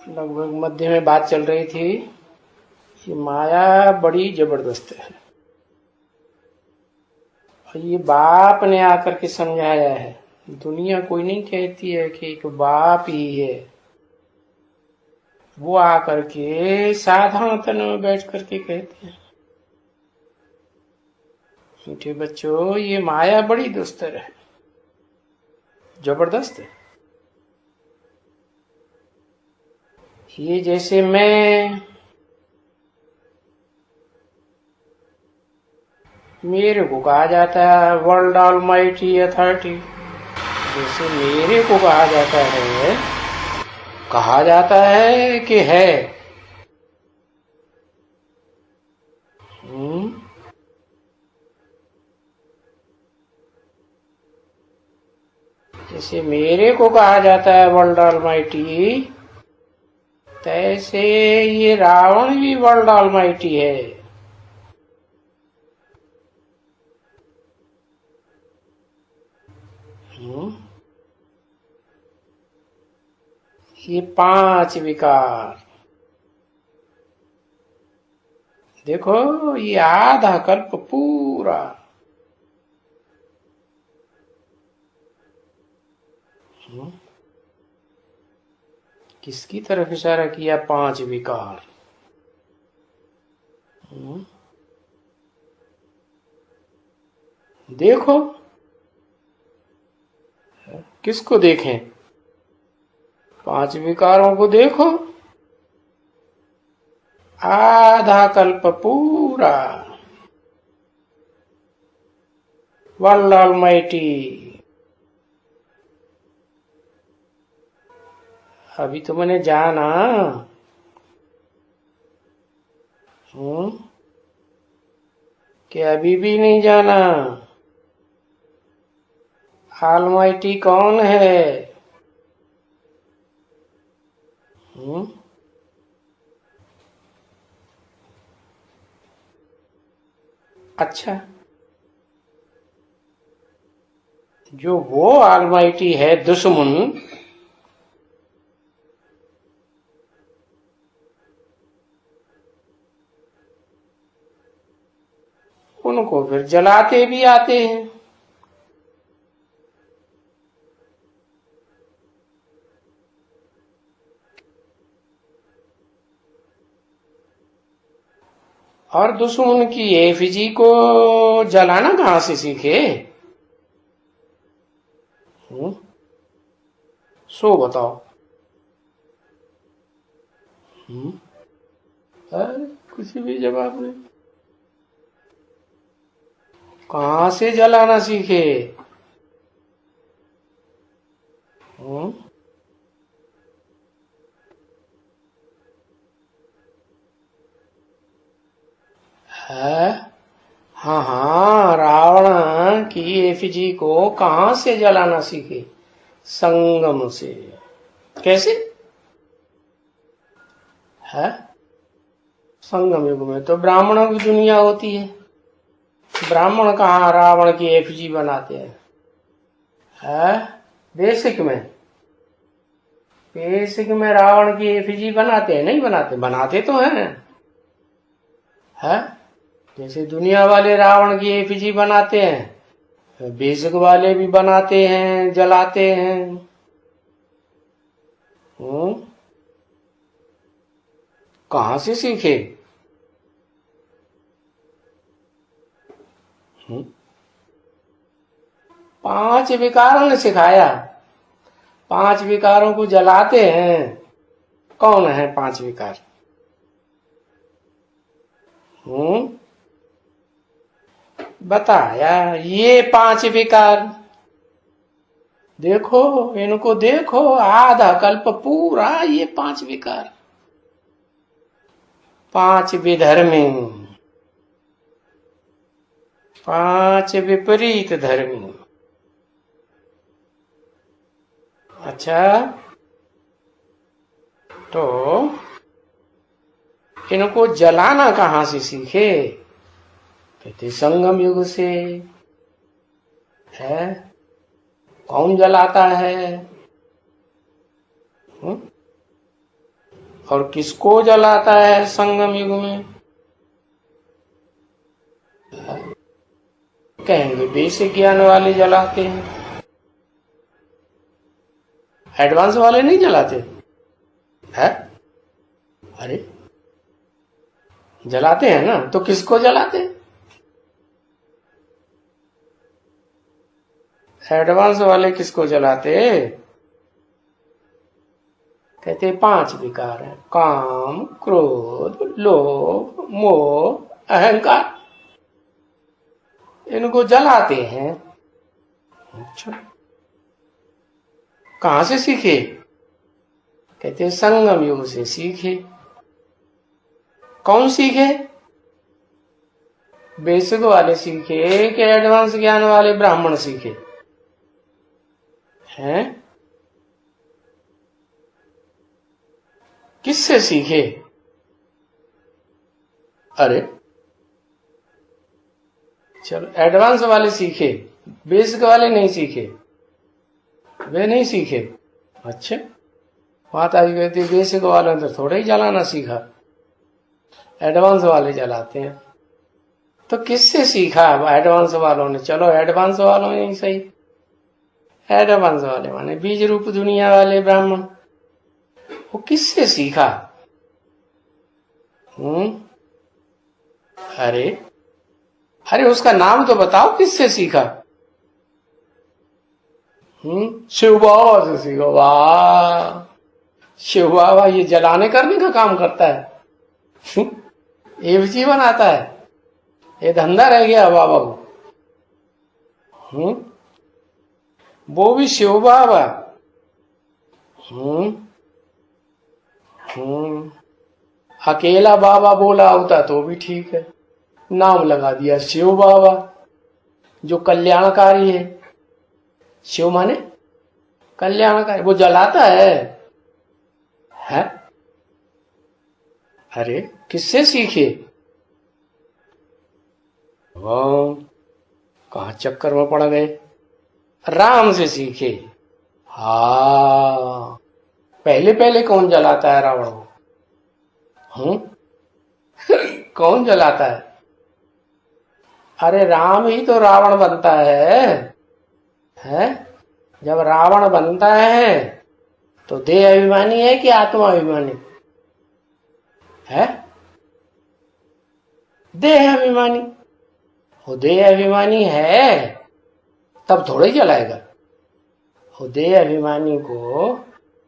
लगभग मध्य में बात चल रही थी कि माया बड़ी जबरदस्त है। और ये बाप ने आकर के समझाया है। दुनिया कोई नहीं कहती है कि एक बाप ही है। वो आकर के साधारण तन में बैठ करके कहते हैं, मीठे बच्चों, ये माया बड़ी दुस्तर है, जबरदस्त है। ये जैसे मेरे को कहा जाता है वर्ल्ड ऑलमाइटी अथॉरिटी, जैसे मेरे को कहा जाता है कि है। जैसे मेरे को कहा जाता है वर्ल्ड ऑलमाइटी, तैसे ये रावण भी वर्ल्ड ऑलमाइटी है। ये 5 विकार देखो, ये आधा कल्प पूरा किसकी तरफ इशारा किया? 5 विकार। देखो, किसको देखें? 5 विकारों को देखो। आधा कल्प पूरा वर्ल्ड ऑलमाइटी। अभी तो मैंने जाना कि अभी भी नहीं जाना। ऑलमाइटी कौन है? अच्छा, जो वो ऑलमाइटी है दुश्मन, उनको फिर जलाते भी आते हैं। और दुश्मन की एफिजी को जलाना कहां से सीखे? सो बताओ। अरे कुछ भी जवाब नहीं। कहां से जलाना सीखे? है? हाँ हाँ, रावण की एफिजी को कहां से जलाना सीखे? संगम से। कैसे है? संगम युग में तो ब्राह्मणों की दुनिया होती है। ब्राह्मण कहाँ रावण की एफिजी बनाते हैं? बेसिक में रावण की एफिजी बनाते हैं? नहीं बनाते। बनाते तो हैं। जैसे दुनिया वाले रावण की एफिजी बनाते हैं, बेसिक वाले भी बनाते हैं, जलाते हैं। कहां से सीखे? 5 विकारों ने सिखाया। 5 विकारों को जलाते हैं। कौन है 5 विकार? बताया ये 5 विकार। देखो, इनको देखो, आधा कल्प पूरा ये 5 विकार। 5 विधर्मी, 5 विपरीत धर्मी। अच्छा, तो इनको जलाना कहां से सीखे? कहते संगम युग से। है? कौन जलाता है? और किसको जलाता है संगम युग में? कहेंगे बेसिक ज्ञान वाले जलाते हैं, एडवांस वाले नहीं जलाते है। अरे जलाते हैं ना, तो किसको जलाते हैं? एडवांस वाले किसको जलाते? कहते 5 विकार हैं, काम, क्रोध, लोभ, मोह, अहंकार, इनको जलाते हैं। अच्छा, कहां से सीखे? कहते संगम युग से सीखे। कौन सीखे? बेसिक वाले सीखे कि एडवांस ज्ञान वाले ब्राह्मण सीखे हैं? किससे सीखे? अरे चलो, एडवांस वाले सीखे, बेसिक वाले नहीं सीखे, वे नहीं सीखे। अच्छा, बात आई कहती बेसिक वालों ने तो थोड़ा ही जलाना सीखा, एडवांस वाले जलाते हैं। तो किससे सीखा एडवांस वालों ने? चलो एडवांस वालों ने ही सही, एडवांस वाले माने बीज रूप दुनिया वाले ब्राह्मण, वो किससे सीखा? अरे अरे उसका नाम तो बताओ, किससे सीखा? शिव बाबा से सीखा। वाह, शिव बाबा ये जलाने करने का काम करता है, एवजी बनाता है, ये धंधा रह गया बाबा को। वो भी शिव बाबा। अकेला बाबा बोला होता तो भी ठीक है, नाम लगा दिया शिव बाबा, जो कल्याणकारी है। शिव माने कल्याणकारी, वो जलाता है? अरे किससे सीखे? कहां चक्कर में पड़ गए? राम से सीखे। हाँ, पहले पहले कौन जलाता है रावण को? कौन जलाता है? अरे राम ही तो रावण बनता है? जब रावण बनता है तो देह अभिमानी है कि आत्मा अभिमानी है? देह अभिमानी। वो देह अभिमानी है तब थोड़ा ही जलाएगा। वो देह अभिमानी को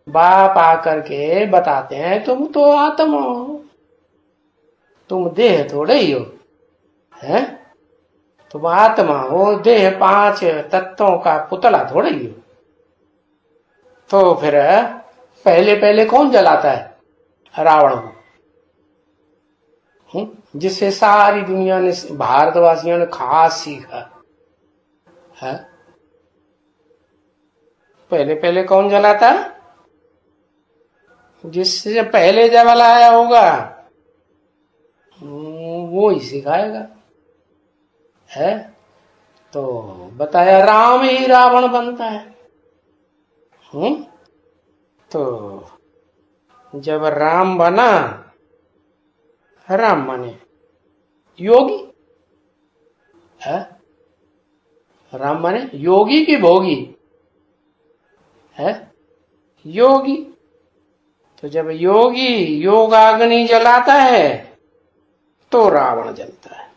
बाप आकर के बताते हैं तुम तो आत्मा हो, तुम देह थोड़े ही हो, है? तुम आत्मा हो, देह 5 तत्वों का पुतला थोड़े ही हो। तो फिर पहले पहले कौन जलाता है? रावण को, जिससे सारी दुनिया ने, भारतवासियों ने खास सीखा है। पहले पहले कौन जलाता है? जिससे पहले जलाया होगा वो ही सिखाएगा, है? तो बताया राम ही रावण बनता है। तो जब राम बना, राम माने योगी है? राम माने योगी की भोगी है? योगी। तो जब योगी योगाग्नि जलाता है तो रावण जलता है।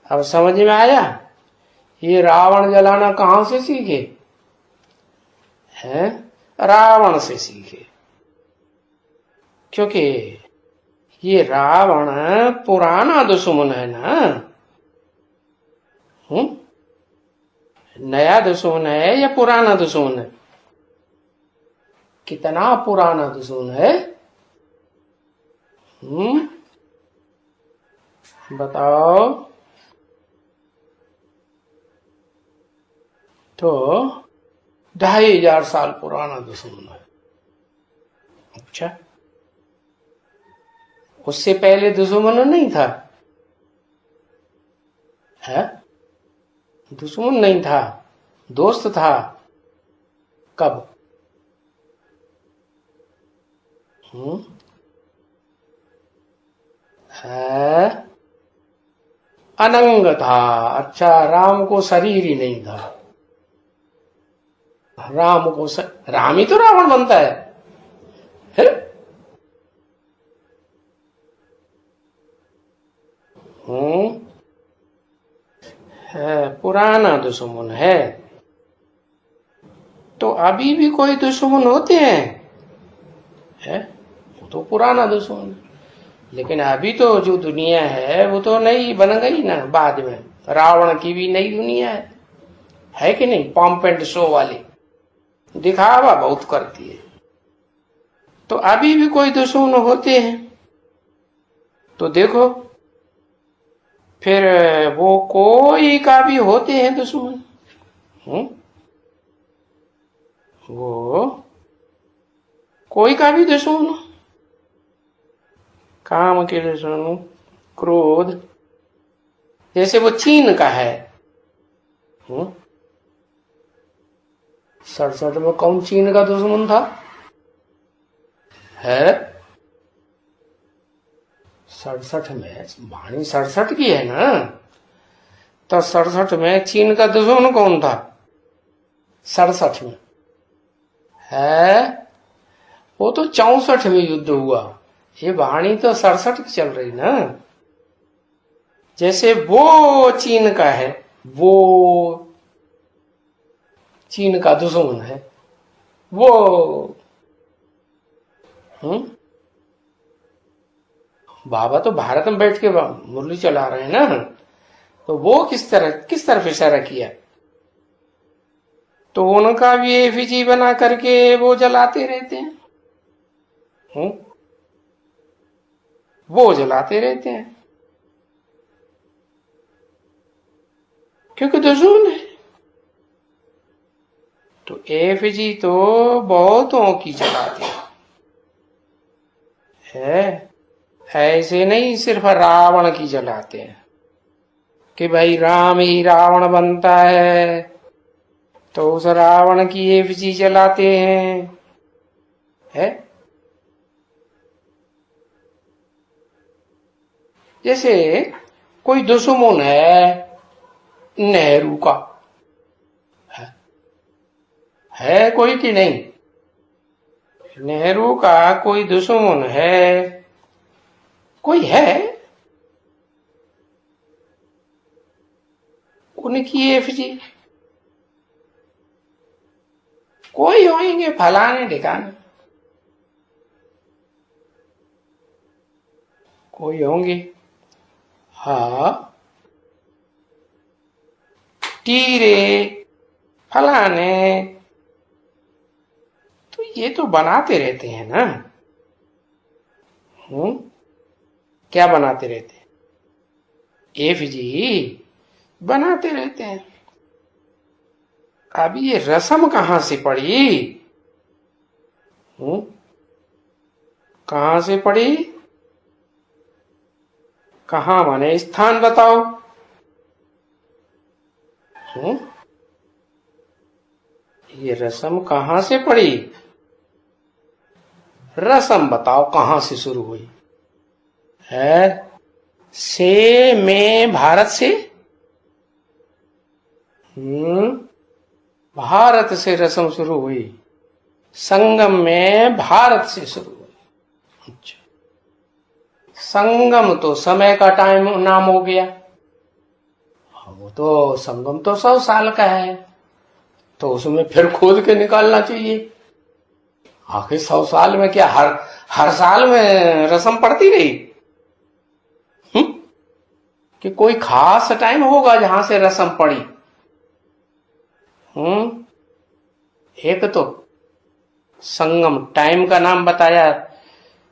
अब समझ में आया? ये रावण जलाना कहां से सीखे? है? रावण से सीखे। क्योंकि ये रावण पुराना दुश्मन है ना, नया दुश्मन है या पुराना दुश्मन है? कितना पुराना दुश्मन है? बताओ। तो 2500 साल पुराना दुश्मन है। अच्छा, उससे पहले दुश्मन नहीं था? है? दुश्मन नहीं था, दोस्त था। कब? हम्म, है अनंग था। अच्छा, राम को शरीर ही नहीं था। राम ही तो रावण बनता है? हम्म, है पुराना दुश्मन है। तो अभी भी कोई दुश्मन होते हैं? वो तो पुराना दुश्मन है। लेकिन अभी तो जो दुनिया है वो तो नई बन गई ना बाद में। रावण की भी नई दुनिया है कि नहीं? पंप एंड शो वाली दिखावा बहुत करती है। तो अभी भी कोई दुश्मन होते हैं। तो देखो फिर वो कोई का भी होते हैं दुश्मन। वो कोई का भी दुश्मन, काम के दुश्मन, क्रोध। जैसे वो चीन का है। 67 में कौन चीन का दुश्मन था? है 67 में वाणी 67 की है ना? तो 67 में चीन का दुश्मन कौन था? 67 में है वो तो 64 में युद्ध हुआ। ये वाणी तो 67 की चल रही ना। जैसे वो चीन का है, वो चीन का दुश्मन है वो। बाबा तो भारत में बैठ के मुरली चला रहे हैं ना। तो वो किस तरफ इशारा किया? तो उनका भी एफिजी बना करके वो जलाते रहते हैं। वो जलाते रहते हैं क्योंकि दुश्मन है। तो एफिजी तो बहुतों की जलाते है। ऐसे नहीं सिर्फ रावण की जलाते हैं कि भाई राम ही रावण बनता है तो उस रावण की एफिजी जलाते है? जैसे कोई दुश्मन है नेहरू का, है कोई कि नहीं? नेहरू का कोई दुश्मन है? कोई है? उनकी एफजी कोई होंगे फलाने ठिकाने, कोई होंगे। हाँ, टीरे फलाने तो ये तो बनाते रहते हैं ना। क्या बनाते रहते हैं? एफजी बनाते रहते हैं। अभी ये रस्म कहां से पड़ी? कहां से पड़ी? कहां माने स्थान बताओ। ये रस्म कहां से पड़ी? रस्म बताओ कहां से शुरू हुई है? से में भारत से, भारत से रस्म शुरू हुई। संगम में भारत से शुरू हुई। अच्छा, संगम तो समय का टाइम नाम हो गया। वो तो संगम तो 100 साल का है तो उसमें फिर खोद के निकालना चाहिए। आखिर 100 साल में क्या हर साल में रस्म पड़ती रही? कि कोई खास टाइम होगा जहां से रस्म पड़ी? एक तो संगम टाइम का नाम बताया,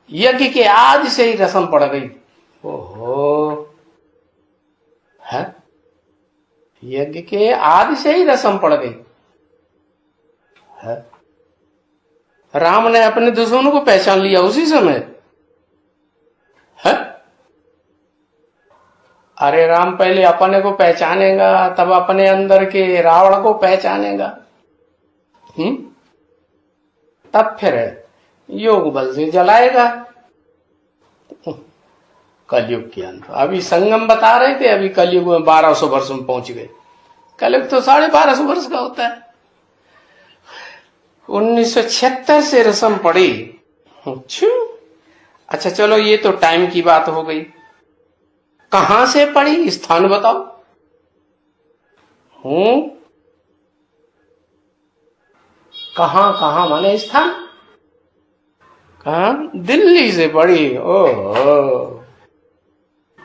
यज्ञ के आज से ही रस्म पड़ गई। ओहो, है यज्ञ के आदि से ही रस्म पड़ गई है। राम ने अपने दुश्मनों को पहचान लिया उसी समय है। अरे राम पहले अपने को पहचानेगा तब अपने अंदर के रावण को पहचानेगा। तब फिर योग बल से जलाएगा। कलयुग के अंत। अभी संगम बता रहे थे, अभी कलयुग में 1200 वर्ष में पहुंच गए। कलयुग तो 1250 वर्ष का होता है। 1976 से रस्म पड़ी। अच्छा चलो, ये तो टाइम की बात हो गई। कहां से पड़ी, स्थान बताओ। कहां कहां माने स्थान। कहां, दिल्ली से पड़ी। ओह,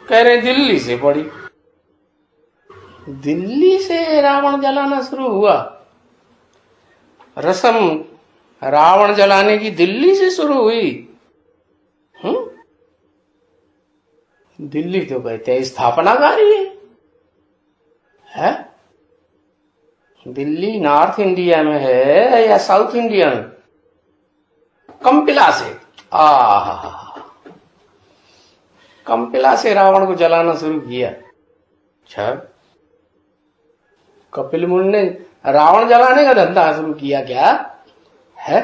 कह रहे दिल्ली से पड़ी। दिल्ली से रावण जलाना शुरू हुआ। रस्म रावण जलाने की दिल्ली से शुरू हुई। दिल्ली तो कहते हैं स्थापनाकारी है। दिल्ली नॉर्थ इंडिया में है या साउथ इंडिया में? कंपिला से। कंपिला से रावण को जलाना शुरू किया। अच्छा, कपिल मुनि ने रावण जलाने का धंधा शुरू किया क्या है?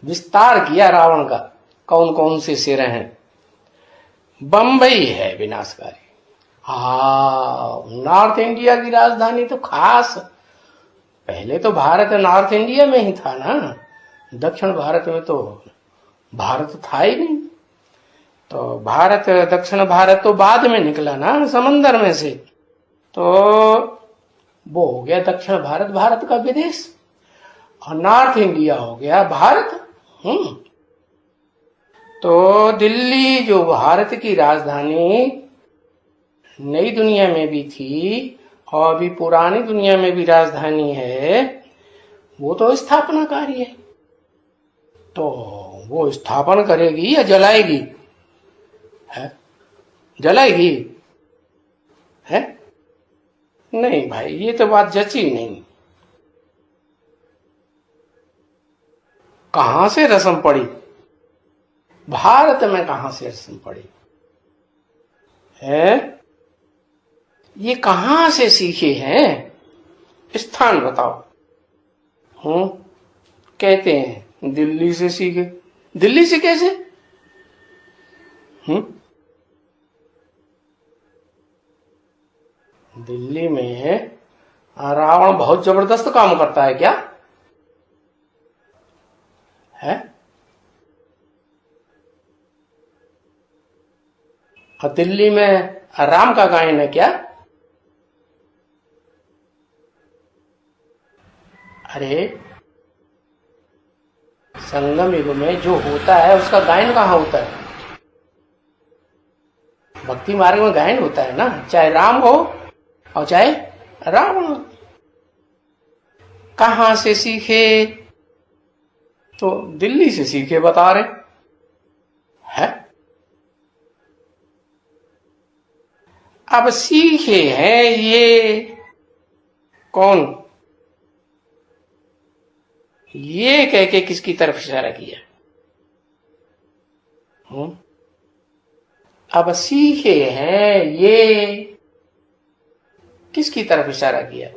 विस्तार किया रावण का। कौन कौन से सिर हैं? बंबई है विनाशकारी। नॉर्थ इंडिया की राजधानी तो खास। पहले तो भारत नॉर्थ इंडिया में ही था ना, दक्षिण भारत में तो भारत था ही नहीं। तो भारत, दक्षिण भारत तो बाद में निकला ना समंदर में से। तो वो हो गया दक्षिण भारत, भारत का विदेश। और नॉर्थ इंडिया हो गया भारत। तो दिल्ली जो भारत की राजधानी नई दुनिया में भी थी और अभी पुरानी दुनिया में भी राजधानी है, वो तो स्थापनाकारी है। तो वो स्थापन करेगी या जलाएगी? है, जलाएगी है? नहीं भाई, ये तो बात जची नहीं। कहां से रस्म पड़ी? भारत में कहां से रस्म पड़ी है? ये कहां से सीखे हैं? स्थान बताओ। कहते हैं दिल्ली से सीखे। दिल्ली से कैसे? दिल्ली में रावण बहुत जबरदस्त काम करता है क्या है? और दिल्ली में राम का गायन है क्या? अरे, संगम युग में जो होता है उसका गायन कहाँ होता है? भक्ति मार्ग में गायन होता है ना, चाहे राम हो और चाहे रावण हो। कहां से सीखे? तो दिल्ली से सीखे बता रहे है। अब सीखे हैं ये कौन? ये कह के किसकी तरफ इशारा किया? अब सीखे हैं ये किसकी तरफ इशारा किया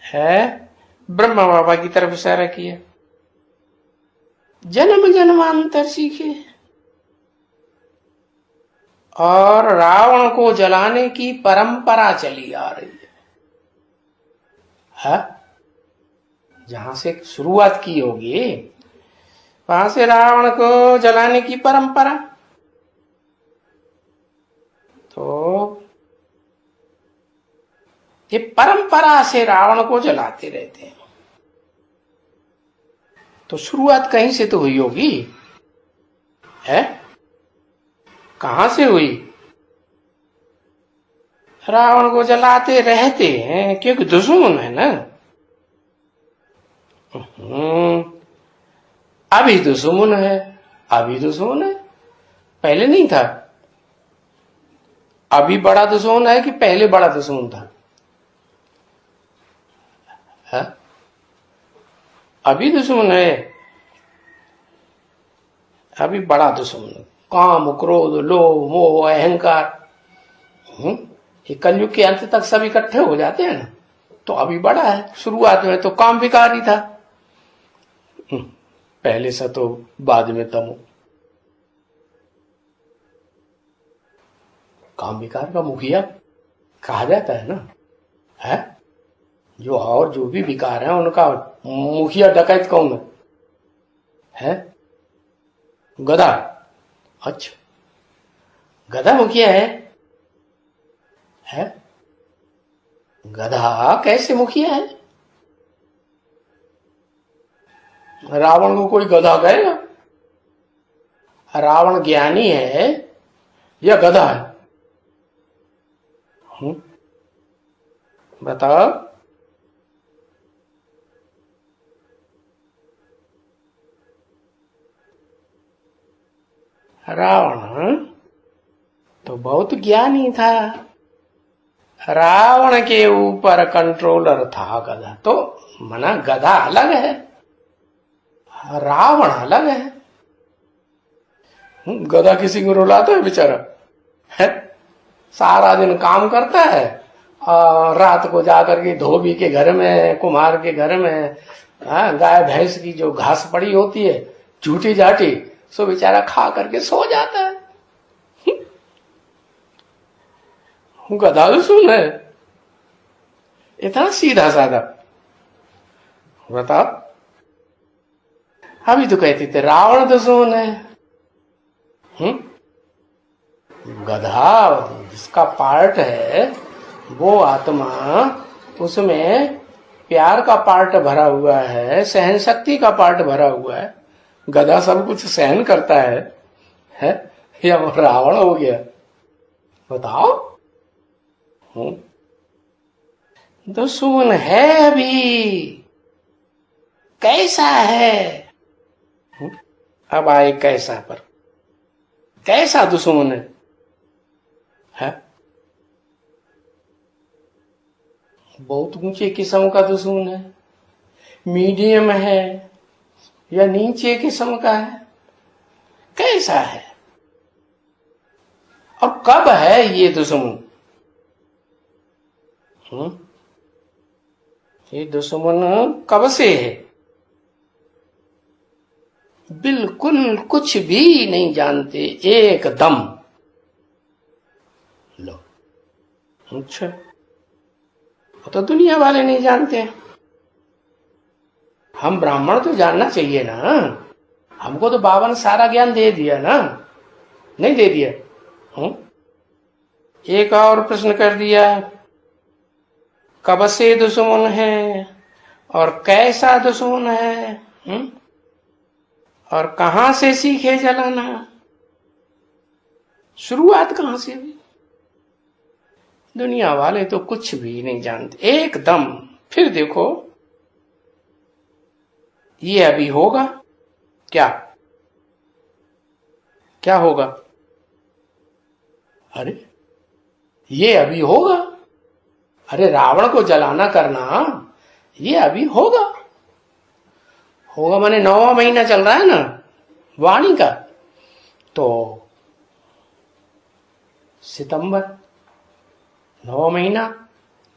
है? ब्रह्मा बाबा की तरफ इशारा किया। जन्म जन्मांतर सीखे। और रावण को जलाने की परंपरा चली आ रही है। जहां से शुरुआत की होगी वहां से रावण को जलाने की परंपरा। तो ये परंपरा से रावण को जलाते रहते हैं। तो शुरुआत कहीं से तो हुई होगी है? कहां से हुई? रावण को जलाते रहते हैं क्योंकि दुश्मन है ना। अभी दुश्मन है, अभी दुश्मन है, पहले नहीं था। अभी बड़ा दुश्मन है कि पहले बड़ा दुश्मन था है? अभी दुश्मन है, अभी बड़ा दुश्मन। काम, क्रोध, लोभ, मोह, अहंकार, ये कलयुग के अंत तक सब इकट्ठे हो जाते हैं ना। तो अभी बड़ा है। शुरुआत में तो काम विकारी था। पहले सतो बाद में तमो। काम विकार का मुखिया कहा जाता है ना, है जो और जो भी विकार है उनका मुखिया डकैत कौन है? गधा। अच्छा, गधा मुखिया है? गधा कैसे मुखिया है? रावण को कोई गधा कहेगा? रावण ज्ञानी है या गधा है? बताओ। रावण तो बहुत ज्ञानी था, रावण के ऊपर कंट्रोलर था गधा। तो मना गधा अलग है, रावण अलग है। गधा किसी को रुलाता है बेचारा? है? सारा दिन काम करता है और रात को जाकर के धोबी के घर में, कुम्हार के घर में गाय भैंस की जो घास पड़ी होती है झूठी जाटी, सो बेचारा खा करके सो जाता है। गधा तो सुन है, इतना सीधा साधा। बताओ, अभी तो कहते थे रावण तो सुन है। गधा जिसका पार्ट है वो आत्मा, उसमें प्यार का पार्ट भरा हुआ है, सहन शक्ति का पार्ट भरा हुआ है। गधा सब कुछ सहन करता है या रावण हो गया? बताओ। दुश्मन है अभी, कैसा है? अब आए कैसा पर। कैसा दुश्मन है? बहुत ऊंचे किस्म का दुश्मन है, मीडियम है या नीचे किस्म का है? कैसा है और कब है ये दुश्मन? ये दुश्मन कब से है? बिल्कुल कुछ भी नहीं जानते, एकदम। लो, अच्छा, तो दुनिया वाले नहीं जानते। हम ब्राह्मण तो जानना चाहिए ना, हमको तो बाबा ने सारा ज्ञान दे दिया ना, नहीं दे दिया? एक और प्रश्न कर दिया, कब से दुश्मन है और कैसा दुश्मन है, और कहां से सीखे जलाना? शुरुआत कहां से हुई? दुनिया वाले तो कुछ भी नहीं जानते, एकदम। फिर देखो, ये अभी होगा क्या? क्या होगा? अरे ये अभी होगा। अरे रावण को जलाना करना ये अभी होगा। होगा माने 9वां महीना चल रहा है ना वाणी का, तो सितंबर 9वां महीना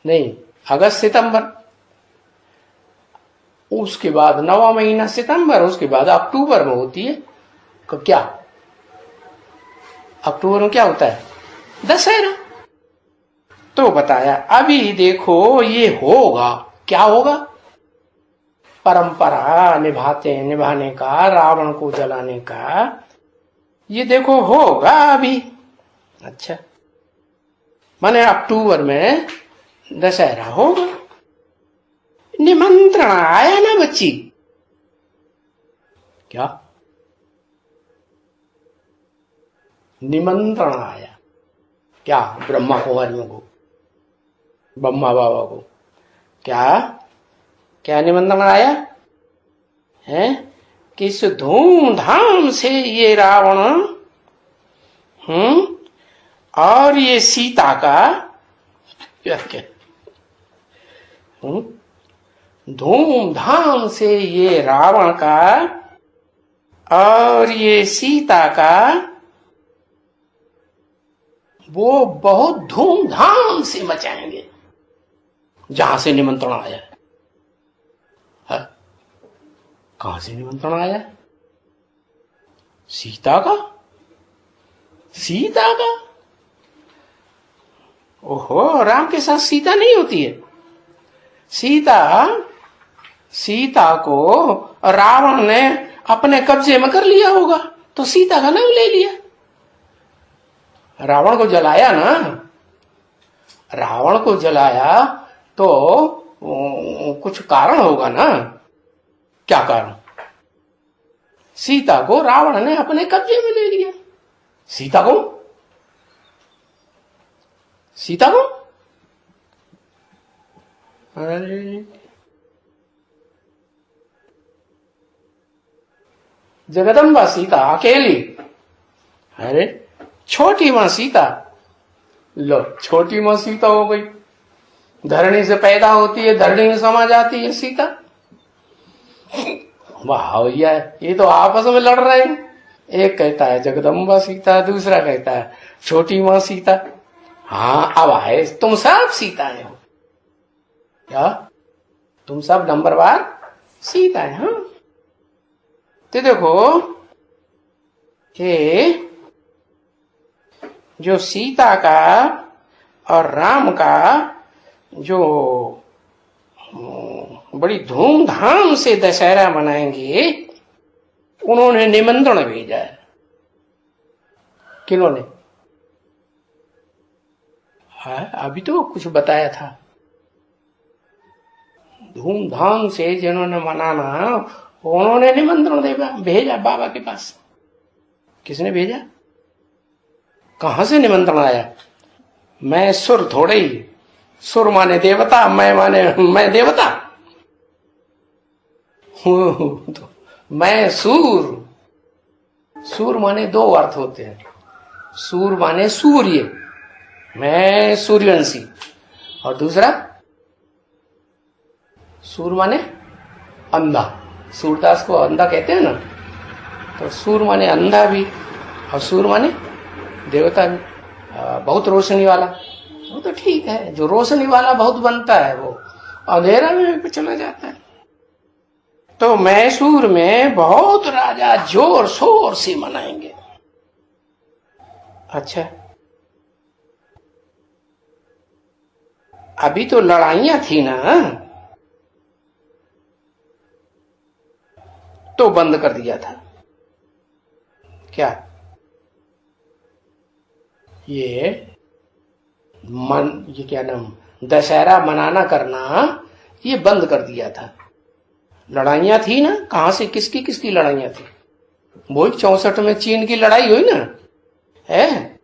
नहीं, अगस्त सितंबर, उसके बाद 9वां महीना सितंबर, उसके बाद अक्टूबर में होती है क्या? अक्टूबर में क्या होता है? दशहरा। तो बताया अभी देखो ये होगा। क्या होगा? परंपरा निभाने का, रावण को जलाने का, ये देखो होगा अभी। अच्छा, माने अक्टूबर में दशहरा होगा। निमंत्रण आया ना बच्ची? क्या निमंत्रण आया? क्या ब्रह्मा कुमारियों को, ब्रह्मा बाबा को क्या क्या निमंत्रण आया है? किस धूमधाम से ये रावण और ये सीता का क्या धूमधाम से ये रावण का और ये सीता का वो बहुत धूमधाम से मचाएंगे जहां से निमंत्रण आया है। कहां से निमंत्रण आया है? सीता का? सीता का? ओहो, राम के साथ सीता नहीं होती है। सीता सीता को रावण ने अपने कब्जे में कर लिया होगा, तो सीता का नाम ले लिया। रावण को जलाया ना, रावण को जलाया तो कुछ कारण होगा ना। क्या कारण? सीता को रावण ने अपने कब्जे में ले लिया। सीता को? सीता को? अरे जगदम्बा सीता अकेली। अरे छोटी मां सीता, लो छोटी मां सीता हो गई। धरणी से पैदा होती है, धरणी में समा जाती है सीता। वाह भैया, ये तो आपस में लड़ रहे हैं। एक कहता है जगदम्बा सीता, दूसरा कहता है छोटी मां सीता। हाँ, अब आए तुम सब सीताएं हो क्या? तुम सब नंबरवार सीताएं। हाँ, तो देखो ये जो सीता का और राम का जो बड़ी धूमधाम से दशहरा मनाएंगे, उन्होंने निमंत्रण भेजा है। किन्होंने? अभी तो कुछ बताया था। धूमधाम से जिन्होंने मनाना, उन्होंने निमंत्रण भेजा बाबा के पास। किसने भेजा? कहां से निमंत्रण आया? मैं सुर थोड़े ही, सुर माने देवता, मैं माने मैं देवता तो मैं सूर। सूर माने दो अर्थ होते हैं। सूर माने सूर्य, मैं सूर्यवंशी। और दूसरा सूर माने अंधा। सूरदास को अंधा कहते हैं ना, तो सूर माने अंधा भी और सूर माने देवता भी। बहुत रोशनी वाला, वो तो ठीक है। जो रोशनी वाला बहुत बनता है, वो अंधेरा में चला जाता है। तो मैसूर में बहुत राजा जोर शोर से मनाएंगे। अच्छा, अभी तो लड़ाइयां थी ना, तो बंद कर दिया था। क्या ये क्या नाम, दशहरा मनाना करना, ये बंद कर दिया था। लड़ाइयां थी ना, कहां से किसकी किसकी लड़ाइयां थी? वही 64 में चीन की लड़ाई हुई ना, है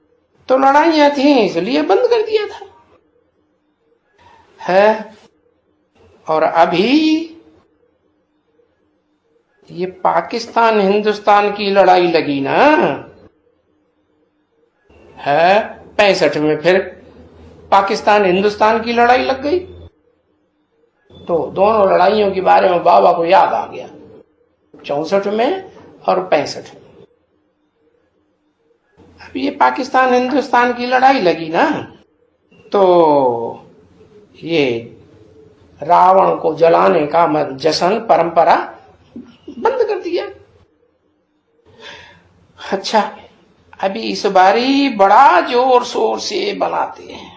तो लड़ाइयां थी, इसलिए बंद कर दिया था। है और अभी ये पाकिस्तान हिंदुस्तान की लड़ाई लगी ना, है 65 में फिर पाकिस्तान हिंदुस्तान की लड़ाई लग गई। तो दोनों लड़ाइयों के बारे में बाबा को याद आ गया, 64 में और 65 में। अब ये पाकिस्तान हिंदुस्तान की लड़ाई लगी ना, तो ये रावण को जलाने का जश्न परंपरा बंद कर दिया। अच्छा, अभी इस बारी बड़ा जोर शोर से बनाते हैं।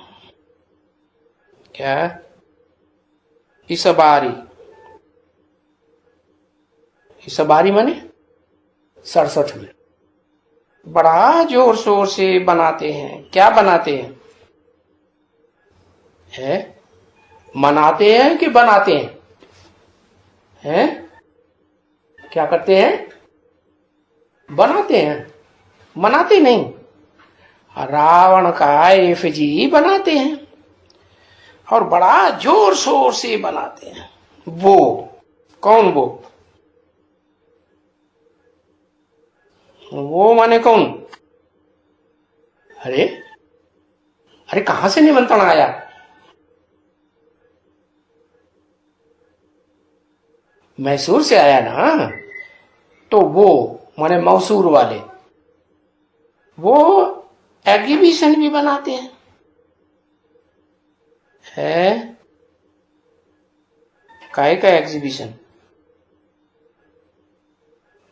क्या? इस बारी माने 67 में बड़ा जोर शोर से बनाते हैं। क्या बनाते हैं? है मनाते हैं कि बनाते हैं? हैं क्या करते हैं? बनाते हैं, मनाते नहीं। रावण का एफजी बनाते हैं और बड़ा जोर शोर से बनाते हैं। वो कौन? वो माने कौन? अरे अरे कहां से निमंत्रण आया? मैसूर से आया ना, तो वो माने मैसूर वाले, वो एग्जीबिशन भी बनाते हैं। है काहे का एग्जीबिशन?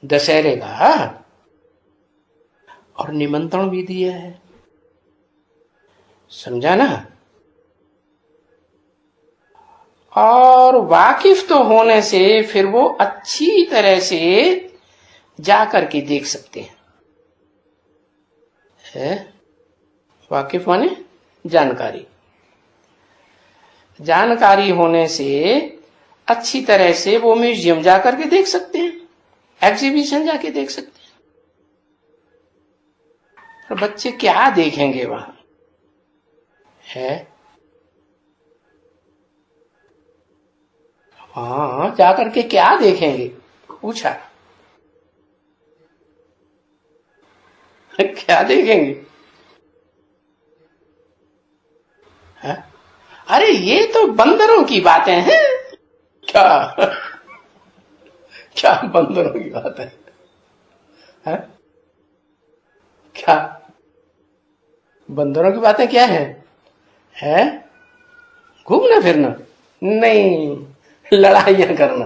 दशहरे का। और निमंत्रण भी दिया है। समझा ना? और वाकिफ तो होने से फिर वो अच्छी तरह से जा करके देख सकते हैं। है? वाकिफ माने जानकारी। जानकारी होने से अच्छी तरह से वो म्यूजियम जाकर के देख सकते हैं, एग्जीबिशन जाके देख सकते हैं। और बच्चे क्या देखेंगे वहां? है? हाँ, जाकर के क्या देखेंगे? पूछा। क्या देखेंगे? है? अरे ये तो बंदरों की बातें हैं। क्या क्या बंदरों की बात है? क्या बंदरों की बातें क्या है? घूमना फिरना नहीं, लड़ाइयां करना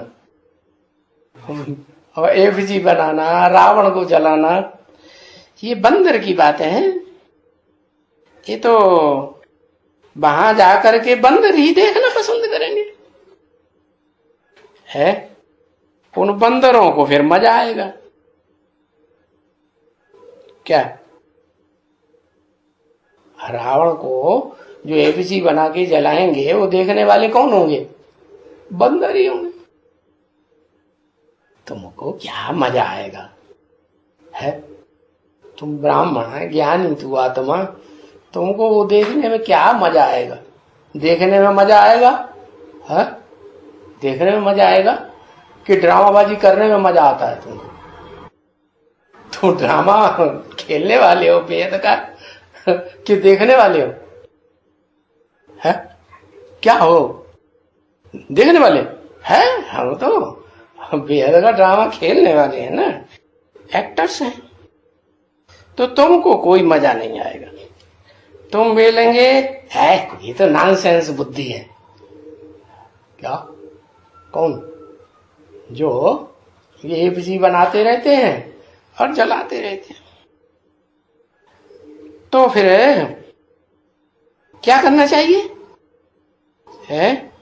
और एफजी बनाना, रावण को जलाना, ये बंदर की बातें हैं। ये तो वहां जाकर के बंदर ही देखना पसंद करेंगे। है? उन बंदरों को फिर मजा आएगा। क्या? रावण को जो एफजी बना के जलाएंगे वो देखने वाले कौन होंगे? बंदर ही होंगे। तुमको क्या मजा आएगा? है? तुम ब्राह्मण है, ज्ञानी तू आत्मा, तुमको वो देखने में क्या मजा आएगा? देखने में मजा आएगा? है? देखने में मजा आएगा कि ड्रामाबाजी करने में मजा आता है तुमको? तो ड्रामा खेलने वाले हो बेहद का कि देखने वाले हो? है? क्या हो? देखने वाले हैं? हम तो बेहद का ड्रामा खेलने वाले हैं ना, एक्टर्स हैं। तो तुमको कोई मजा नहीं आएगा। तुम बोलेंगे है ये तो नॉनसेंस बुद्धि है। क्या? कौन? जो ये एफजी बनाते रहते हैं और जलाते रहते हैं। तो फिर क्या करना चाहिए? है?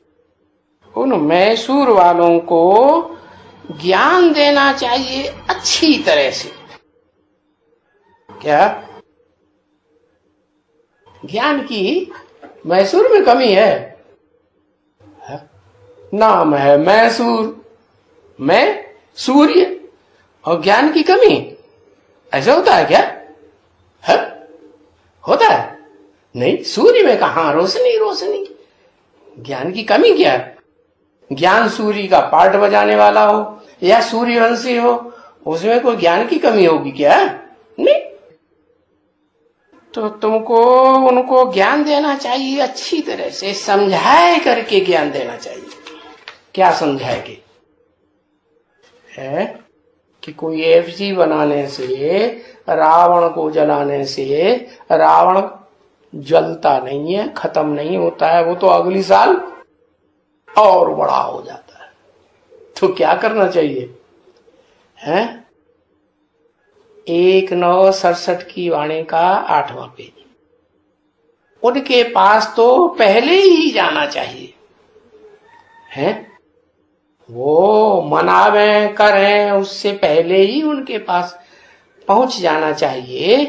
उन मैसूर वालों को ज्ञान देना चाहिए अच्छी तरह से। क्या? ज्ञान की मैसूर में कमी है? नाम है मैसूर, मैं सूर्य, और ज्ञान की कमी? ऐसा होता है क्या? है? होता है? नहीं, सूर्य में कहां रोशनी रोशनी। ज्ञान की कमी क्या है? ज्ञान सूर्य का पार्ट बजाने वाला हो या सूर्यवंशी हो, उसमें कोई ज्ञान की कमी होगी क्या? नहीं। तो तुमको उनको ज्ञान देना चाहिए अच्छी तरह से, समझाए करके ज्ञान देना चाहिए। क्या समझाएगी? है कि कोई एफजी बनाने से, रावण को जलाने से रावण जलता नहीं है, खत्म नहीं होता है, वो तो अगली साल और बड़ा हो जाता है। तो क्या करना चाहिए? है? 1967 की वाणी का 8वां पेज। उनके पास तो पहले ही जाना चाहिए। है? वो मनावे करें उससे पहले ही उनके पास पहुंच जाना चाहिए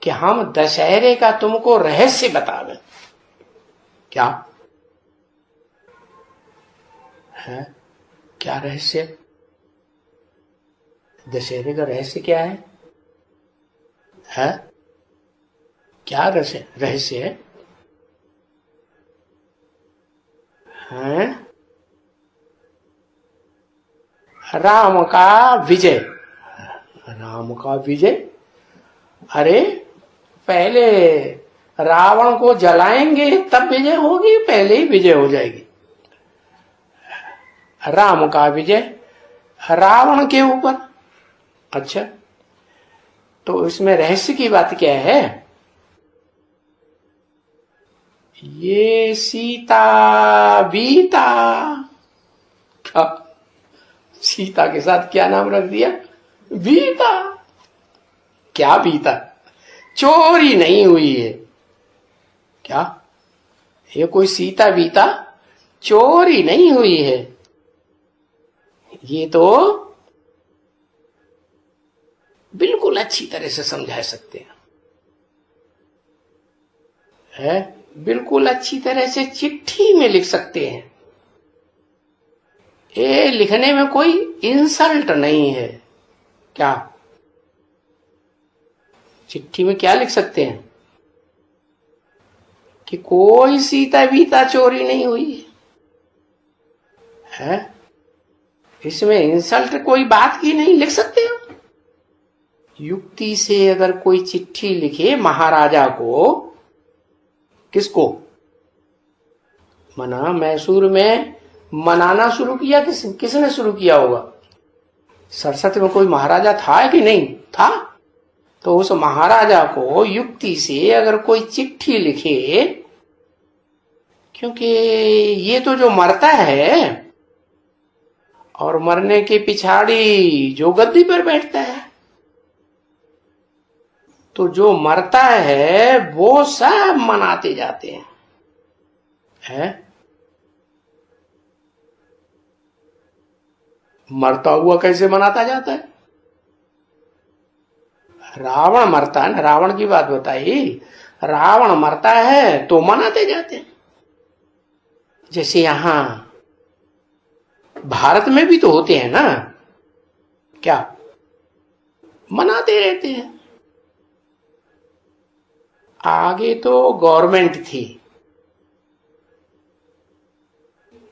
कि हम दशहरे का तुमको रहस्य बतावें। क्या है? क्या रहस्य? दशहरे का रहस्य क्या है? है? क्या रहस्य है? हैं? राम का विजय। राम का विजय? अरे पहले रावण को जलाएंगे तब विजय होगी, पहले ही विजय हो जाएगी। राम का विजय रावण के ऊपर। अच्छा, तो इसमें रहस्य की बात क्या है? ये सीता बीता। क्या? सीता के साथ क्या नाम रख दिया? बीता। क्या बीता? चोरी नहीं हुई है। क्या ये कोई सीता बीता? चोरी नहीं हुई है। ये तो बिल्कुल अच्छी तरह से समझा सकते हैं, है? बिल्कुल अच्छी तरह से चिट्ठी में लिख सकते हैं। ये लिखने में कोई इंसल्ट नहीं है। क्या चिट्ठी में क्या लिख सकते हैं कि कोई सीता बीता चोरी नहीं हुई है? इसमें इंसल्ट कोई बात की नहीं, लिख सकते हो। युक्ति से अगर कोई चिट्ठी लिखे महाराजा को, किसको? मना मैसूर में मनाना शुरू किया किसने शुरू किया होगा? सरस्वती में कोई महाराजा था कि नहीं था? तो उस महाराजा को युक्ति से अगर कोई चिट्ठी लिखे, क्योंकि ये तो जो मरता है और मरने के पिछाड़ी जो गद्दी पर बैठता है, तो जो मरता है वो सब मनाते जाते हैं। मरता हुआ कैसे मनाता जाता है? रावण मरता है ना, रावण की बात बताई। रावण मरता है तो मनाते जाते हैं। जैसे यहां भारत में भी तो होते हैं ना, क्या मनाते रहते हैं। आगे तो गवर्नमेंट थी,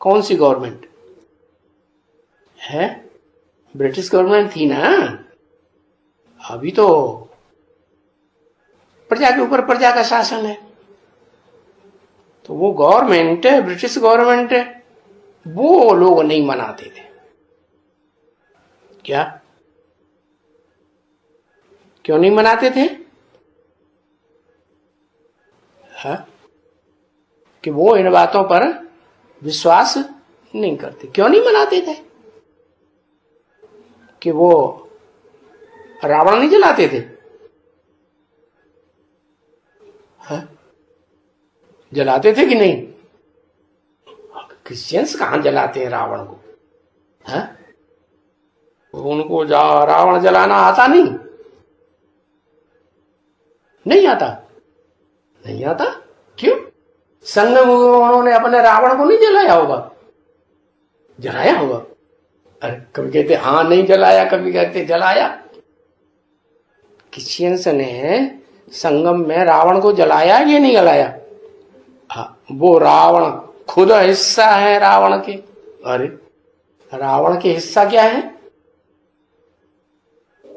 कौन सी गवर्नमेंट है? ब्रिटिश गवर्नमेंट थी ना। अभी तो प्रजा के ऊपर प्रजा का शासन है। तो वो गवर्नमेंट, ब्रिटिश गवर्नमेंट, वो लोग नहीं मनाते थे। क्या क्यों नहीं मनाते थे? है? कि वो इन बातों पर विश्वास नहीं करते। क्यों नहीं मनाते थे? कि वो रावण नहीं जलाते थे? है? जलाते थे कि नहीं? क्रिश्चियंस कहां जलाते हैं रावण को? है? उनको रावण जलाना आता नहीं? नहीं आता? नहीं आता? क्यों? संगम में उन्होंने अपने रावण को नहीं जलाया होगा? जलाया होगा। अरे कभी कहते हाँ नहीं जलाया, कभी कहते जलाया। क्रिश्चियंस ने संगम में रावण को जलाया या नहीं जलाया? हाँ, वो रावण खुद हिस्सा है रावण के। अरे रावण के हिस्सा क्या है?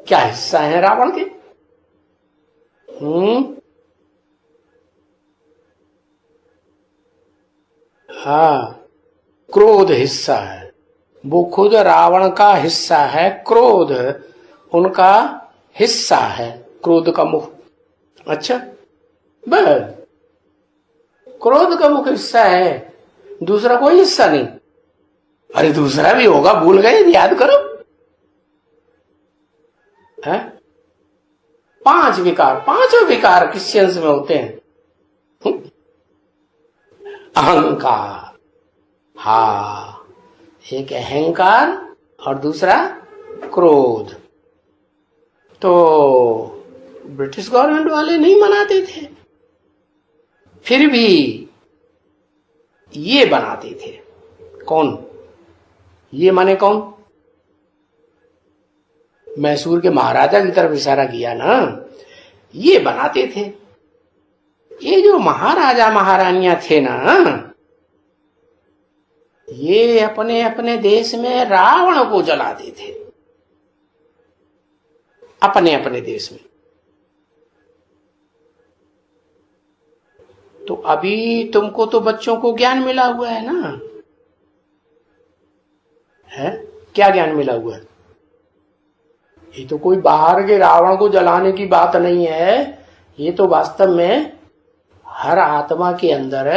क्या हिस्सा है रावण के? हाँ, क्रोध हिस्सा है। वो खुद रावण का हिस्सा है। क्रोध उनका हिस्सा है, क्रोध का मुख। अच्छा, बस क्रोध का मुख हिस्सा है, दूसरा कोई हिस्सा नहीं। अरे दूसरा भी होगा, भूल गए? याद करो। है? 5 विकार, 5 विकार क्रिश्चियंस में होते हैं। अहंकार, हाँ, एक अहंकार और दूसरा क्रोध। तो ब्रिटिश गवर्नमेंट वाले नहीं मनाते थे, फिर भी ये बनाते थे। कौन? ये माने कौन? मैसूर के महाराजा की तरफ इशारा किया ना। ये बनाते थे। ये जो महाराजा महारानियां थे ना, ये अपने अपने देश में रावण को जलाते थे। अपने अपने देश में। तो अभी तुमको तो बच्चों को ज्ञान मिला हुआ है ना? है? क्या ज्ञान मिला हुआ है? ये तो कोई बाहर के रावण को जलाने की बात नहीं है। ये तो वास्तव में हर आत्मा के अंदर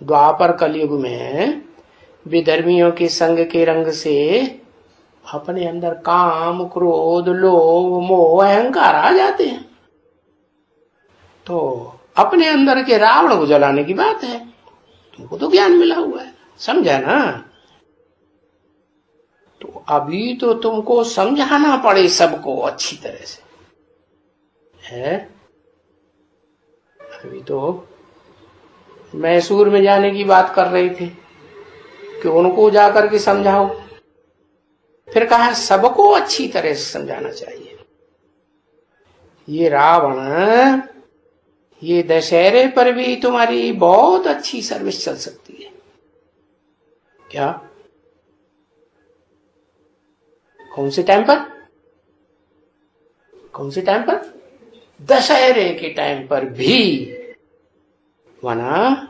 द्वापर कलयुग में विधर्मियों के संग के रंग से अपने अंदर काम, क्रोध, लोभ, मोह, अहंकार आ जाते हैं। तो अपने अंदर के रावण को जलाने की बात है। तुमको तो ज्ञान मिला हुआ है, समझा ना? तो अभी तो तुमको समझाना पड़े सबको अच्छी तरह से, है? अभी तो मैसूर में जाने की बात कर रही थी कि उनको जाकर के समझाओ। फिर कहा सबको अच्छी तरह से समझाना चाहिए। ये रावण, ये दशहरे पर भी तुम्हारी बहुत अच्छी सर्विस चल सकती है। क्या? कौन से टाइम पर? कौन से टाइम पर? दशहरे के टाइम पर भी, वरना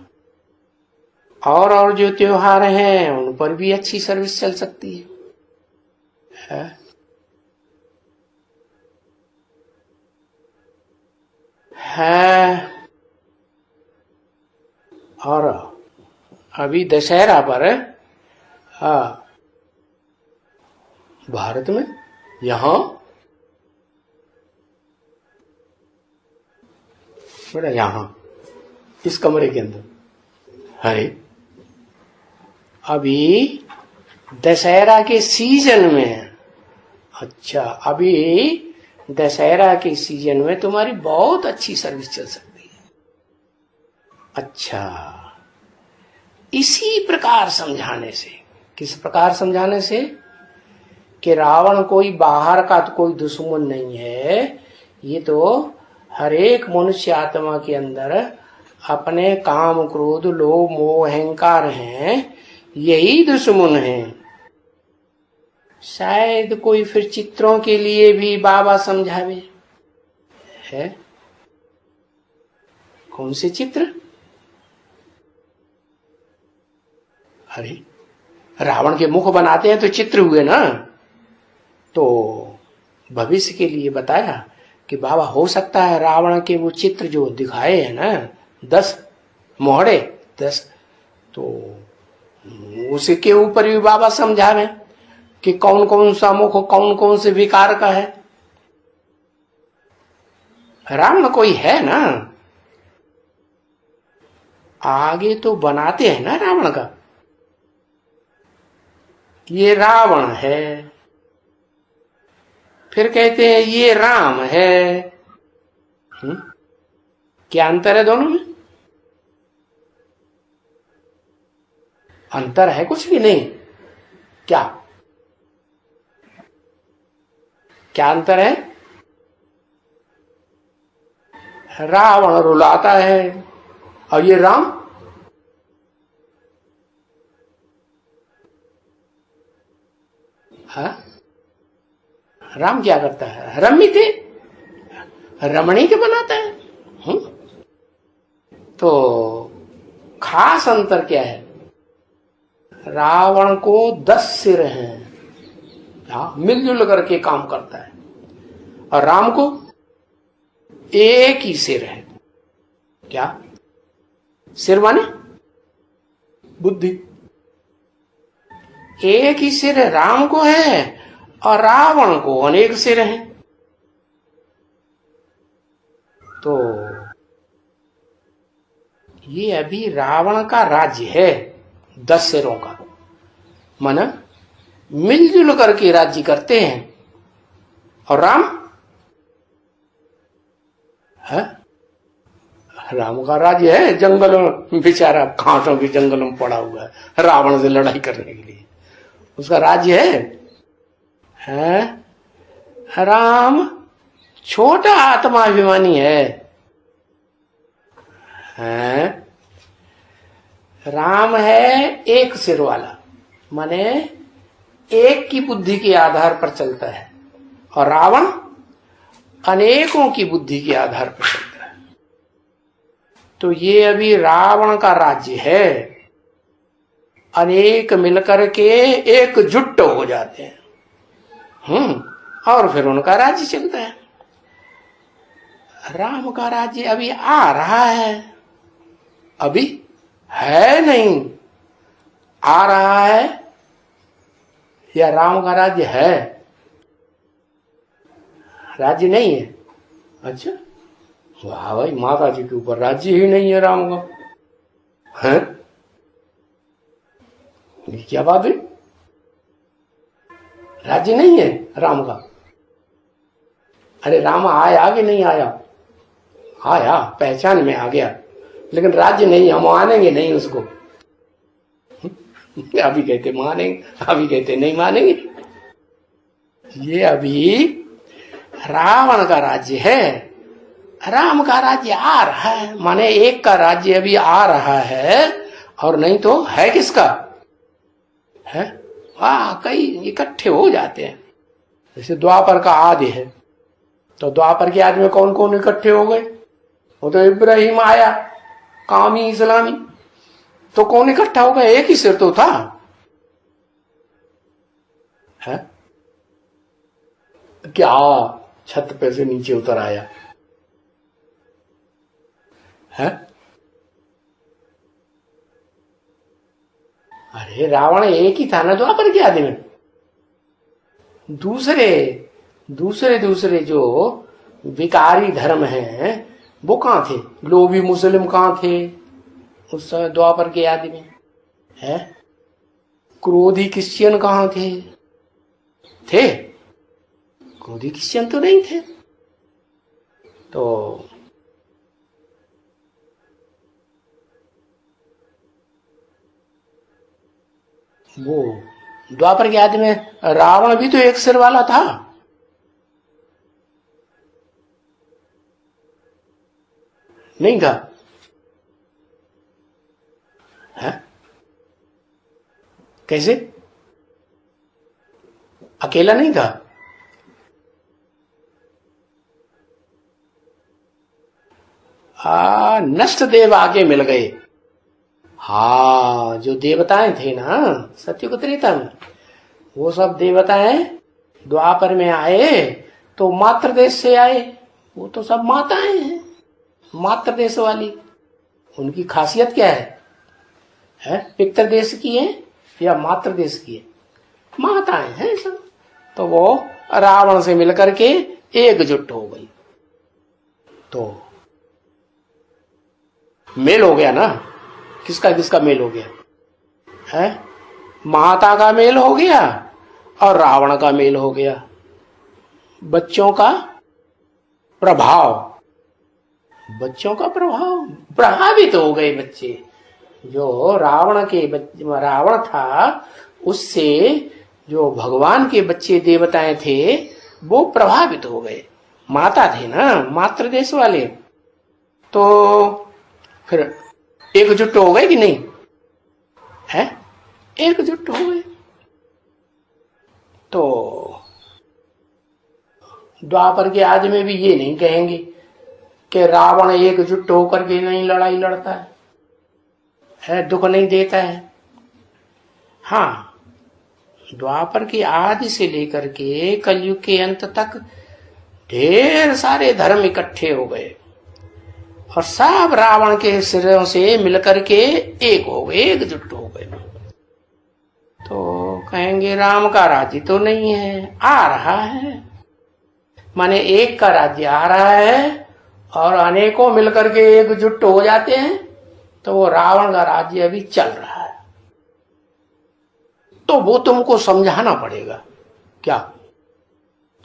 और जो त्योहार हैं उन पर भी अच्छी सर्विस चल सकती है? है। और अभी दशहरा पर भारत में यहां बेटा, यहां इस कमरे के अंदर, अरे अभी दशहरा के सीजन में है। अच्छा, अभी दशहरा के सीजन में तुम्हारी बहुत अच्छी सर्विस चल सकती है। अच्छा, इसी प्रकार समझाने से, किस प्रकार समझाने से? कि रावण कोई बाहर का तो कोई दुश्मन नहीं है, ये तो हर एक मनुष्य आत्मा के अंदर अपने काम, क्रोध, लोभ, मोह, अहंकार हैं, यही दुश्मन हैं। शायद कोई फिर चित्रों के लिए भी बाबा समझावे, है? कौन से चित्र? अरे रावण के मुख बनाते हैं तो चित्र हुए ना। तो भविष्य के लिए बताया कि बाबा हो सकता है रावण के वो चित्र जो दिखाए हैं ना, 10 मोहरे 10, तो उसके ऊपर भी बाबा समझा रहे हैं कि कौन कौन सा मुख कौन कौन से विकार का है। रावण कोई है ना, आगे तो बनाते हैं ना रावण का, ये रावण है, फिर कहते हैं ये राम है। क्या अंतर है दोनों में? अंतर है कुछ भी नहीं। क्या क्या अंतर है? रावण रुलाता है और ये राम है। राम क्या करता है? रमिते रमणी के बनाता है। तो खास अंतर क्या है? रावण को 10 सिर हैं, मिलजुल करके काम करता है, और राम को एक ही सिर है। क्या सिर माने? बुद्धि। एक ही सिर राम को है और रावण को अनेक सिर हैं। तो ये अभी रावण का राज्य है 10 सिरों का, माना मिलजुल करके राज्य करते हैं। और राम है, राम का राज्य है जंगलों में, बेचारा घासों के जंगलों में पड़ा हुआ है रावण से लड़ाई करने के लिए, उसका राज्य है? राम छोटा आत्माभिमानी है। राम है एक सिर वाला, माने एक की बुद्धि के आधार पर चलता है, और रावण अनेकों की बुद्धि के आधार पर चलता है। तो ये अभी रावण का राज्य है, अनेक मिलकर के एकजुट हो जाते हैं, और फिर उनका राज्य चलता है। राम का राज्य अभी आ रहा है, अभी है नहीं, आ रहा है, या राम का राज्य है? राज्य नहीं है? अच्छा, वाह भाई, माता जी के ऊपर राज्य ही नहीं है राम का, है? ये क्या बात है? राज्य नहीं है राम का? अरे राम आया कि नहीं आया? आया, पहचान में आ गया, लेकिन राज्य नहीं, हम मानेंगे नहीं उसको। अभी कहते मानेंगे, अभी कहते नहीं मानेंगे। ये अभी रावण का राज्य है, राम का राज्य आ रहा है, माने एक का राज्य अभी आ रहा है, और नहीं तो है किसका? है वाह, कई इकट्ठे हो जाते हैं। जैसे द्वापर का आदि है, तो द्वापर के आदि में कौन कौन इकट्ठे हो गए? वो तो इब्राहिम आया, कामी इस्लामी, तो कौन इकट्ठा हो गया? एक ही सिर तो था, है? क्या छत पे से नीचे उतर आया है? अरे रावण एक ही था ना द्वापर के आदि में। दूसरे दूसरे दूसरे जो विकारी धर्म हैं वो कहां थे? लोभी मुस्लिम कहां थे उस समय द्वापर के आदि में? है क्रोधी क्रिश्चियन कहां थे? थे? क्रोधी क्रिश्चियन तो नहीं थे। तो वो द्वापर के आदि में रावण भी तो एक सिर वाला था। नहीं था? है? कैसे? अकेला नहीं था? नष्ट देव आगे मिल गए। हाँ, जो देवताएं थे ना सत्युग त्रेता में, वो सब देवताएं द्वापर में आए तो मात्र देश से आए। वो तो सब माताएं हैं, मात्र देश वाली। उनकी खासियत क्या है? पितर देश की है या मात्र देश की है? माताएं हैं सब। तो वो रावण से मिलकर के एकजुट हो गई, तो मेल हो गया ना। किसका किसका मेल हो गया? है माता का मेल हो गया और रावण का मेल हो गया। बच्चों का प्रभाव, बच्चों का प्रभाव, प्रभावित हो गए बच्चे। जो रावण था, उससे जो भगवान के बच्चे देवताएं थे वो प्रभावित हो गए। माता थे ना, मात्र देश वाले, तो फिर एकजुट हो गए कि नहीं? है एकजुट हो गए। तो द्वापर के आदि में भी ये नहीं कहेंगे कि रावण एकजुट होकर के नहीं लड़ाई लड़ता है, दुख नहीं देता है। हाँ, द्वापर के आदि से लेकर के कलयुग के अंत तक ढेर सारे धर्म इकट्ठे हो गए और सब रावण के सिरों से मिलकर के एक हो गए, एकजुट हो गए। तो कहेंगे राम का राज्य तो नहीं है, आ रहा है, माने एक का राज्य आ रहा है और अनेकों मिलकर के एकजुट हो जाते हैं, तो वो रावण का राज्य अभी चल रहा है। तो वो तुमको समझाना पड़ेगा। क्या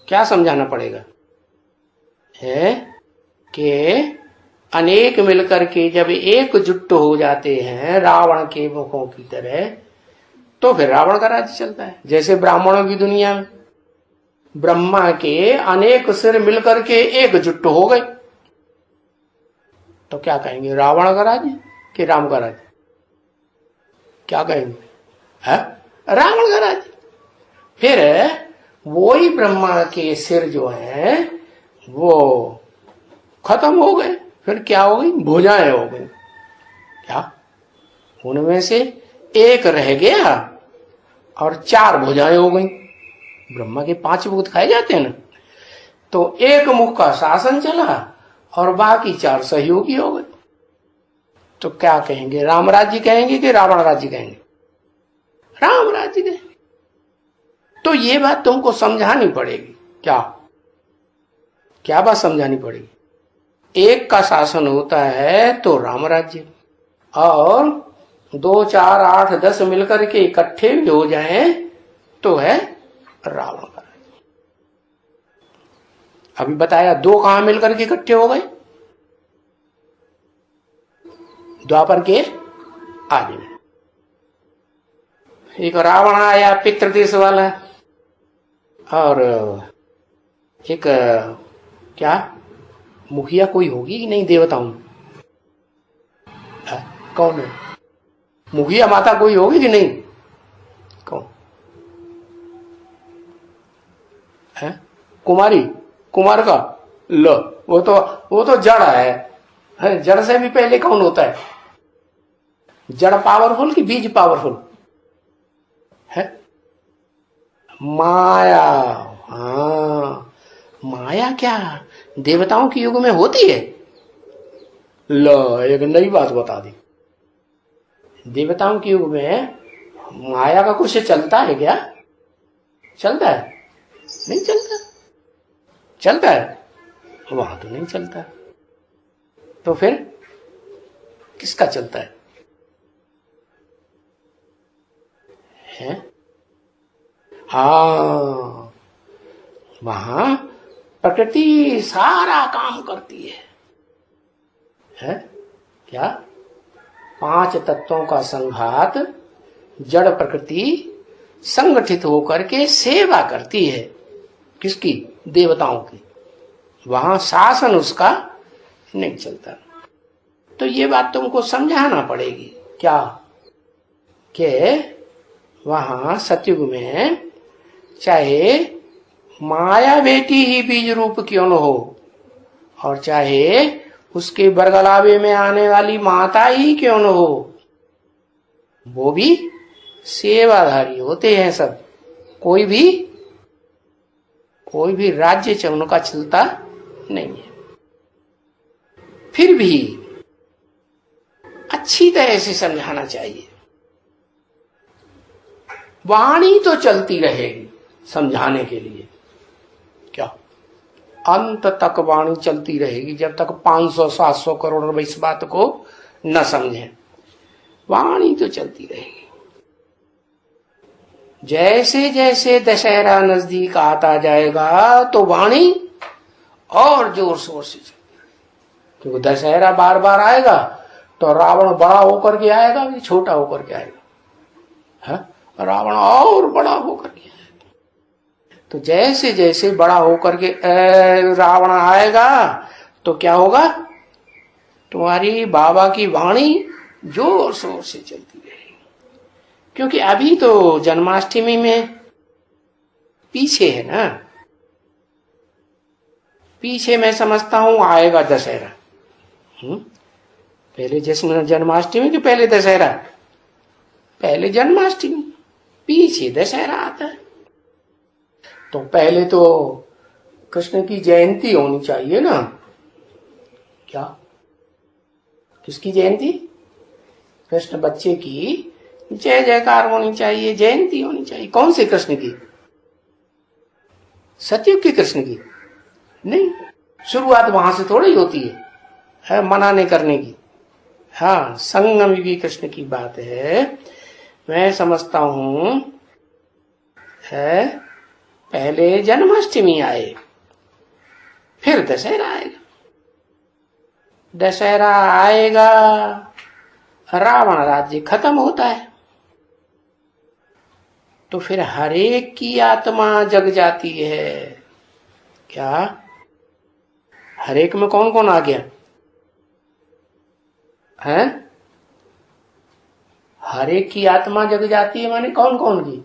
क्या समझाना पड़ेगा? है कि अनेक मिलकर के जब एकजुट हो जाते हैं रावण के मुखों की तरह, तो फिर रावण का राज्य चलता है। जैसे ब्राह्मणों की दुनिया में ब्रह्मा के अनेक सिर मिलकर के एकजुट हो गए, तो क्या कहेंगे? रावण का राज्य कि राम का राज्य? क्या कहेंगे? है रावण का राज्य। फिर वही ब्रह्मा के सिर जो है वो खत्म हो गए, फिर क्या हो गई? भुजाएं हो गई। क्या उनमें से एक रह गया और 4 भुजाएं हो गई। ब्रह्मा के 5 भूत खाए जाते हैं ना, तो एक मुख का शासन चला और बाकी 4 सहयोगी हो गए। तो क्या कहेंगे? राम राज्य कहेंगे कि रावण राज्य कहेंगे? राम राज्य कहेंगे। तो ये बात तुमको समझानी पड़ेगी। क्या क्या बात समझानी पड़ेगी? एक का शासन होता है तो राम राज्य, और 2, 4, 8, 10 मिलकर के इकट्ठे भी हो जाएं तो है रावण का राज्य। अभी बताया 2 कहां मिलकर के इकट्ठे हो गए? द्वापर के आदि में। एक रावण आया पितृदेश वाला, और एक क्या मुखिया कोई होगी कि नहीं देवताओं में? कौन है मुखिया? माता कोई होगी कि नहीं? कौन है? कुमारी, कुमार का लो, वो तो जड़ है। जड़ से भी पहले कौन होता है? जड़ पावरफुल कि बीज पावरफुल है? माया। हाँ, माया क्या देवताओं के युग में होती है? लो, एक नई बात बता दी। देवताओं के युग में माया का कुछ चलता है क्या? चलता है? नहीं चलता। चलता है? वहां तो नहीं चलता। तो फिर किसका चलता है? हाँ, वहां प्रकृति सारा काम करती है? क्या? 5 तत्वों का संघात जड़ प्रकृति संगठित होकर के सेवा करती है। किसकी? देवताओं की। वहां शासन उसका नहीं चलता। तो ये बात तुमको समझाना पड़ेगी। क्या? कि वहां सतयुग में चाहे माया बेटी ही बीज रूप क्यों न हो, और चाहे उसके बरगलावे में आने वाली माता ही क्यों न हो, वो भी सेवाधारी होते हैं सब। कोई भी राज्य उनका चलता नहीं है। फिर भी अच्छी तरह से समझाना चाहिए। वाणी तो चलती रहेगी समझाने के लिए। क्या? अंत तक वाणी चलती रहेगी, जब तक 500-700 करोड़ रुपए इस बात को न समझें। वाणी तो चलती रहेगी। जैसे जैसे दशहरा नजदीक आता जाएगा तो वाणी और जोर शोर से चलेगी, क्योंकि दशहरा बार बार आएगा तो रावण बड़ा होकर के आएगा कि छोटा होकर के आएगा? रावण और बड़ा होकर के आएगा। तो जैसे जैसे बड़ा होकर के रावण आएगा तो क्या होगा? तुम्हारी बाबा की वाणी जोर शोर से चलती रहेगी। क्योंकि अभी तो जन्माष्टमी में पीछे है ना, पीछे मैं समझता हूं आएगा दशहरा। पहले जन्माष्टमी के पहले दशहरा, पहले जन्माष्टमी, पीछे दशहरा आता है। तो पहले तो कृष्ण की जयंती होनी चाहिए ना? क्या? किसकी जयंती? कृष्ण बच्चे की जय जयकार होनी चाहिए, जयंती होनी चाहिए। कौन से कृष्ण की? सतयुग के कृष्ण की? नहीं, शुरुआत वहां से थोड़ी होती है मनाने करने की। हाँ, संगम युगी कृष्ण की बात है। मैं समझता हूं है पहले जन्माष्टमी आए, फिर दशहरा आएगा। दशहरा आएगा, रावण राज्य खत्म होता है, तो फिर हरेक की आत्मा जग जाती है। क्या? हरेक में कौन कौन आ गया है? हरेक की आत्मा जग जाती है माने कौन कौन की?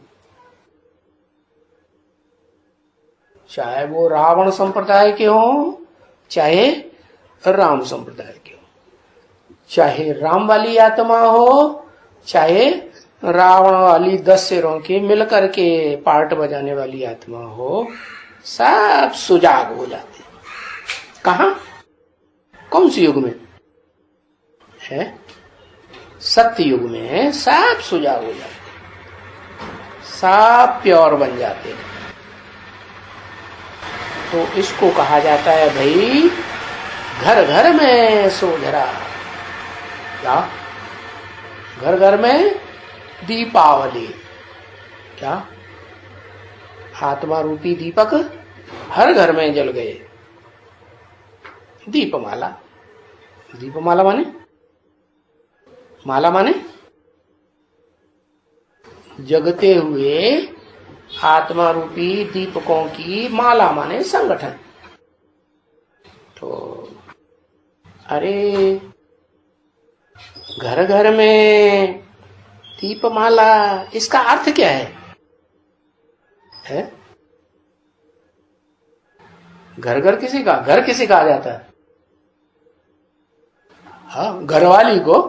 चाहे वो रावण संप्रदाय के हो, चाहे राम संप्रदाय के हो, चाहे राम वाली आत्मा हो, चाहे रावण वाली 10 सिरों की मिलकर के पार्ट बजाने वाली आत्मा हो, सब सुजाग हो जाते हैं। कहा? कौन सी युग में है? सत्य युग में सब सुजाग हो जाते, सब प्योर बन जाते हैं। तो इसको कहा जाता है भाई घर घर में सोजरा। क्या? घर घर में दीपावली। क्या? आत्मा रूपी दीपक हर घर में जल गए। दीपमाला। दीपमाला माने? माला माने जगते हुए आत्मा रूपी दीपकों की माला माने संगठन। तो अरे घर घर में दीपमाला, इसका अर्थ क्या है? घर घर किसी का घर किसी कहा जाता है? हाँ, घरवाली को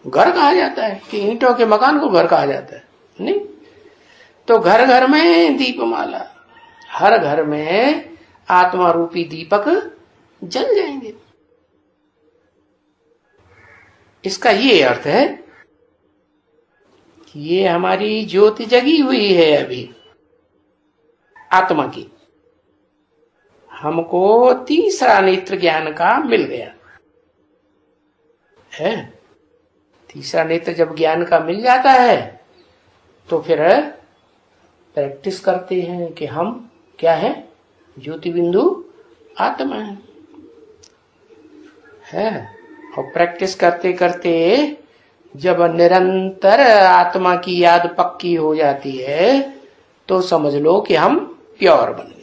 घर कहा जाता है कि ईंटों के मकान को घर कहा जाता है? नहीं। तो घर घर में दीपमाला, हर घर में आत्मा रूपी दीपक जल जाएंगे। इसका ये अर्थ है कि ये हमारी ज्योति जगी हुई है अभी आत्मा की। हमको तीसरा नेत्र ज्ञान का मिल गया है। तीसरा नेत्र जब ज्ञान का मिल जाता है तो फिर प्रैक्टिस करते हैं कि हम क्या है? ज्योति बिंदु आत्मा है। और प्रैक्टिस करते करते जब निरंतर आत्मा की याद पक्की हो जाती है तो समझ लो कि हम प्योर बन गए।